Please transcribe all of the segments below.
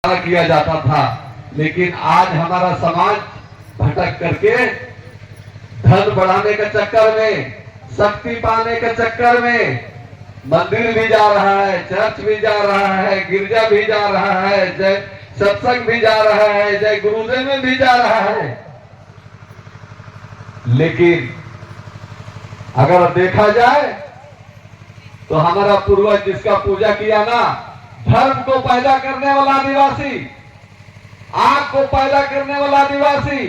किया जाता था। लेकिन आज हमारा समाज भटक करके धन बढ़ाने के चक्कर में, शक्ति पाने के चक्कर में मंदिर भी जा रहा है, चर्च भी जा रहा है, गिरजा भी जा रहा है, जय सत्संग भी जा रहा है, जय गुरुदेव में भी जा रहा है। लेकिन अगर देखा जाए तो हमारा पूर्वज जिसका पूजा किया ना, धर्म को पैदा करने वाला आदिवासी, आग को पैदा करने वाला आदिवासी,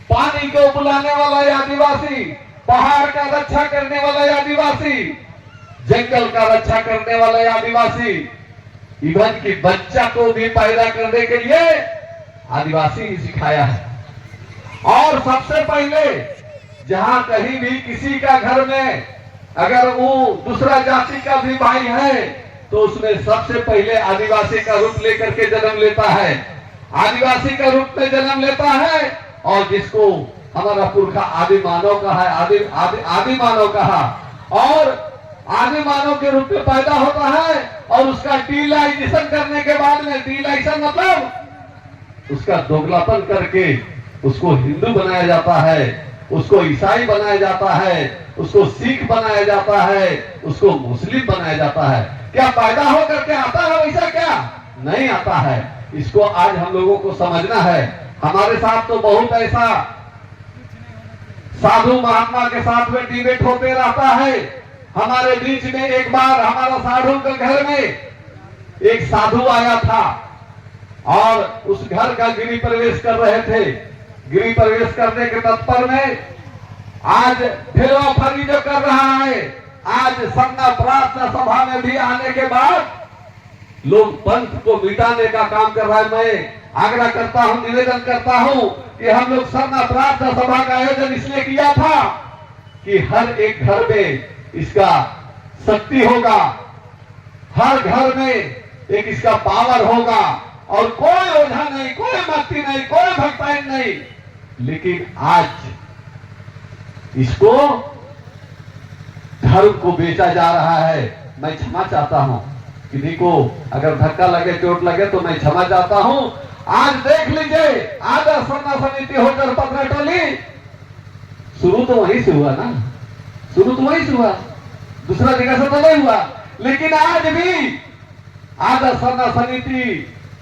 पानी को बुलाने वाला आदिवासी, पहाड़ का रक्षा करने वाला आदिवासी, जंगल का रक्षा करने वाला आदिवासी, इवन की बच्चा को भी पैदा करने के लिए आदिवासी ही सिखाया है। और सबसे पहले जहां कहीं भी किसी का घर में अगर वो दूसरा जाति का भी भाई है तो उसमें सबसे पहले आदिवासी का रूप लेकर के जन्म लेता है, आदिवासी का रूप में जन्म लेता है। और जिसको हमारा पुरखा आदि मानव कहा है, आदि मानव कहा, और आदि मानव के रूप में पैदा होता है। और उसका डीलाइजेशन करने के बाद में, डीलाइजेशन मतलब उसका दोगलापन करके उसको हिंदू बनाया जाता है, उसको ईसाई बनाया जाता है, उसको सिख बनाया जाता है, उसको मुस्लिम बनाया जाता है। क्या पैदा होकर के आता है वैसा? क्या नहीं आता है। इसको आज हम लोगों को समझना है। हमारे साथ तो बहुत ऐसा साधु महात्मा के साथ में डिबेट होते रहता है। हमारे बीच में एक बार हमारा साधु के घर में एक साधु आया था और उस घर का गृह प्रवेश कर रहे थे। गृह प्रवेश करने के तत्पर में आज फेरोफरी जो कर रहा है, आज संघ प्रार्थना सभा में भी आने के बाद लोग पंथ को मिटाने का काम कर रहा है। मैं आग्रह करता हूं, निवेदन करता हूं कि हम लोग संघ प्रार्थना सभा का आयोजन इसलिए किया था कि हर एक घर में इसका शक्ति होगा, हर घर में एक इसका पावर होगा, और कोई ओझा नहीं, कोई भक्ति नहीं, कोई भक्ताई नहीं। लेकिन आज इसको धर्म को बेचा जा रहा है। मैं क्षमा चाहता हूं, किसी को अगर धक्का लगे, चोट लगे तो मैं क्षमा चाहता हूं। आज देख लीजिए, आदर्श सरना समिति होकर पत्रटोली शुरू तो वहीं से हुआ ना, शुरू तो वहीं से हुआ, दूसरा जगह से तो नहीं हुआ। लेकिन आज भी आदर्श सरना समिति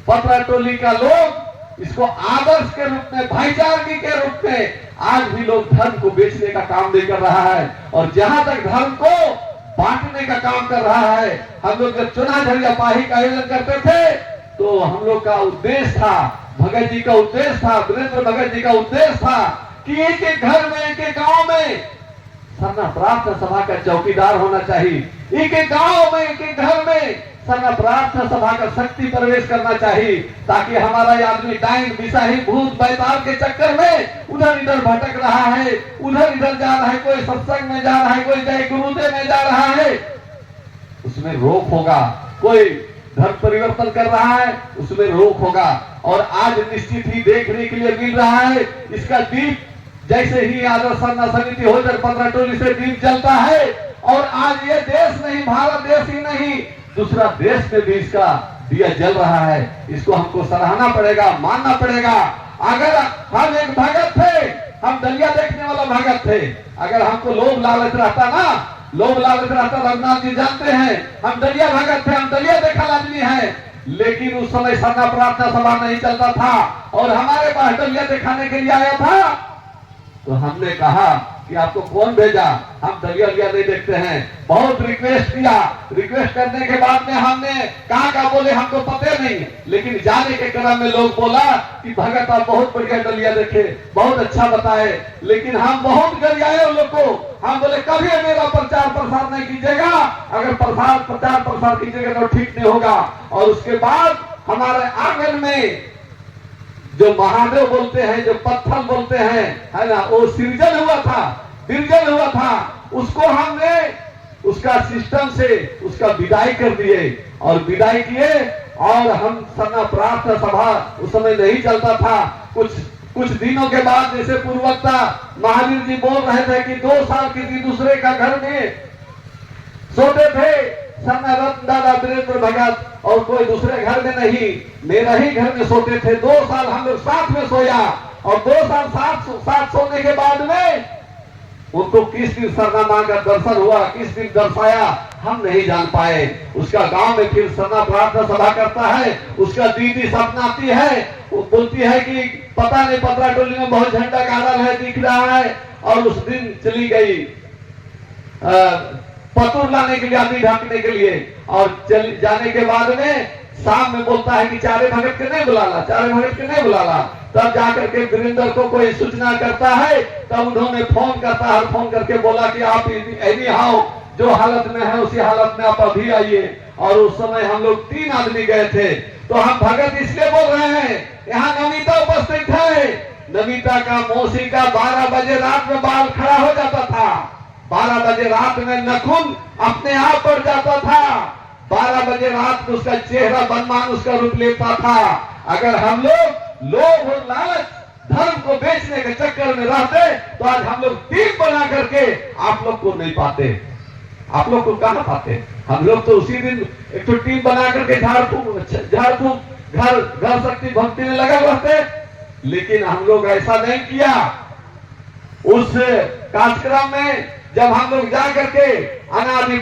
पत्रटोली का लोग इसको आदर्श के रूप में, भाईचारगी के रूप में आज भी लोग धर्म को बेचने का काम नहीं कर रहा है। और जहां तक धर्म को बांटने का काम कर रहा है, हम लोग जब चुनाव झरिया पाही का आयोजन करते थे तो हम लोग का उद्देश्य था, भगत जी का उद्देश्य था, वीरेंद्र भगत जी का उद्देश्य था कि एक एक घर में, एक एक गांव में सरना प्रार्थना सभा का चौकीदार होना चाहिए। एक एक गांव में, एक एक घर में सरना प्रार्थना सभा का शक्ति प्रवेश करना चाहिए, ताकि हमारा ये आदमी डाइन बिसाही भूत बैताल के चक्कर में उधर इधर भटक रहा है, उधर इधर जा रहा है, कोई सत्संग में जा रहा है, कोई जय गुरुदेव में जा रहा है, उसमें रोक होगा। कोई धर्म परिवर्तन कर रहा है, उसमें रोक होगा। और आज निश्चित ही देखने के लिए मिल रहा है, इसका दीप जैसे ही आदर्श सरना समिति होकर पत्रटोली से दीप जलता है, और आज ये देश नहीं, भारत देश ही नहीं, दूसरा देश में भी इसका दिया जल रहा है। इसको हमको सराहना पड़ेगा, मानना पड़ेगा। अगर हम एक भगत थे, हम दलिया देखने वाला भगत थे, अगर हमको लोभ लालच रहता ना, लोभ लालच रहता, रघुनाथ जी जानते हैं, हम दलिया भगत थे, हम दलिया देखा आदमी है। लेकिन उस समय सरना प्रार्थना सभा नहीं चलता था और हमारे पास दलिया दिखाने के लिए आया था, तो हमने कहा कि आपको कौन भेजा, हम दलिया नहीं देखते हैं। बहुत रिक्वेस्ट किया, रिक्वेस्ट करने के बाद में हमने कहा बोले हमको पते नहीं, लेकिन जाने के क्रम में लोग बोला कि भगत आप बहुत बढ़िया दलिया देखे, बहुत अच्छा बताए। लेकिन हम बहुत गरियाए उन लोग को, हम बोले कभी मेरा प्रचार प्रसार नहीं कीजिएगा, अगर प्रचार प्रसार कीजिएगा तो ठीक नहीं होगा। और उसके बाद हमारे आंगन में जो महादेव बोलते हैं, जो पत्थर बोलते हैं, है ना, वो सृजन हुआ था, विरजन हुआ था, उसको हमने उसका सिस्टम से उसका विदाई कर दिए और विदाई किए। और हम सरना प्रार्थना सभा उस समय नहीं चलता था। कुछ दिनों के बाद जैसे पूर्ववक्ता महावीर जी बोल रहे थे कि 2 साल किसी दूसरे का घर में सोते थे, सरना रत्न दादा वीरेंद्र भगत और कोई दूसरे घर में नहीं, मेरा ही घर में सोते थे। 2 साल हम लोग साथ में सोया और 2 साल साथ सोने के बाद में उनको किस दिन सरना मां का दर्शन हुआ, किस दिन दर्शाया, हम नहीं जान पाए। उसका गांव में फिर सरना प्रार्थना सभा करता है, उसका दीदी सपना आती है, वो बोलती है कि पता नहीं पतरा टोली में बहुत झंडा गाड़ा है दिख रहा है, और उस दिन चली गई पतुर लाने के लिए, आदमी ढांकने के लिए, और चल जाने के बाद में शाम में बोलता है कि चारे भगत के नहीं बुलाला, चारे भगत के नहीं बुलाला। तब जाकर के वीरेंद्र को कोई सूचना करता है, तब उन्होंने फोन करता है, फोन करके बोला कि आप एनी हाउ जो हालत में है उसी हालत में आप अभी आइए। और उस समय हम लोग 3 आदमी गए थे। तो हम भगत इसलिए बोल रहे हैं, यहाँ नमिता उपस्थित है। नमिता का मौसी का 12 बजे रात में बाल खड़ा हो जाता था, 12 बजे रात में नखून अपने आप बढ़ जाता था, 12 बजे रात में उसका चेहरा बनमान उसका रूप लेता था। अगर हम लोग लोभ और लालच धर्म को बेचने के चक्कर में रहते तो आज हम लोग टीम बना करके आप लोग को नहीं पाते, आप लोग को कहां पाते। हम लोग तो उसी दिन एक तो टीम बना करके झाड़ फूक घर शक्ति भक्ति में लगा रहते, लेकिन हम लोग ऐसा नहीं किया। उस कार्यक्रम में जब हम लोग जा करके अनादि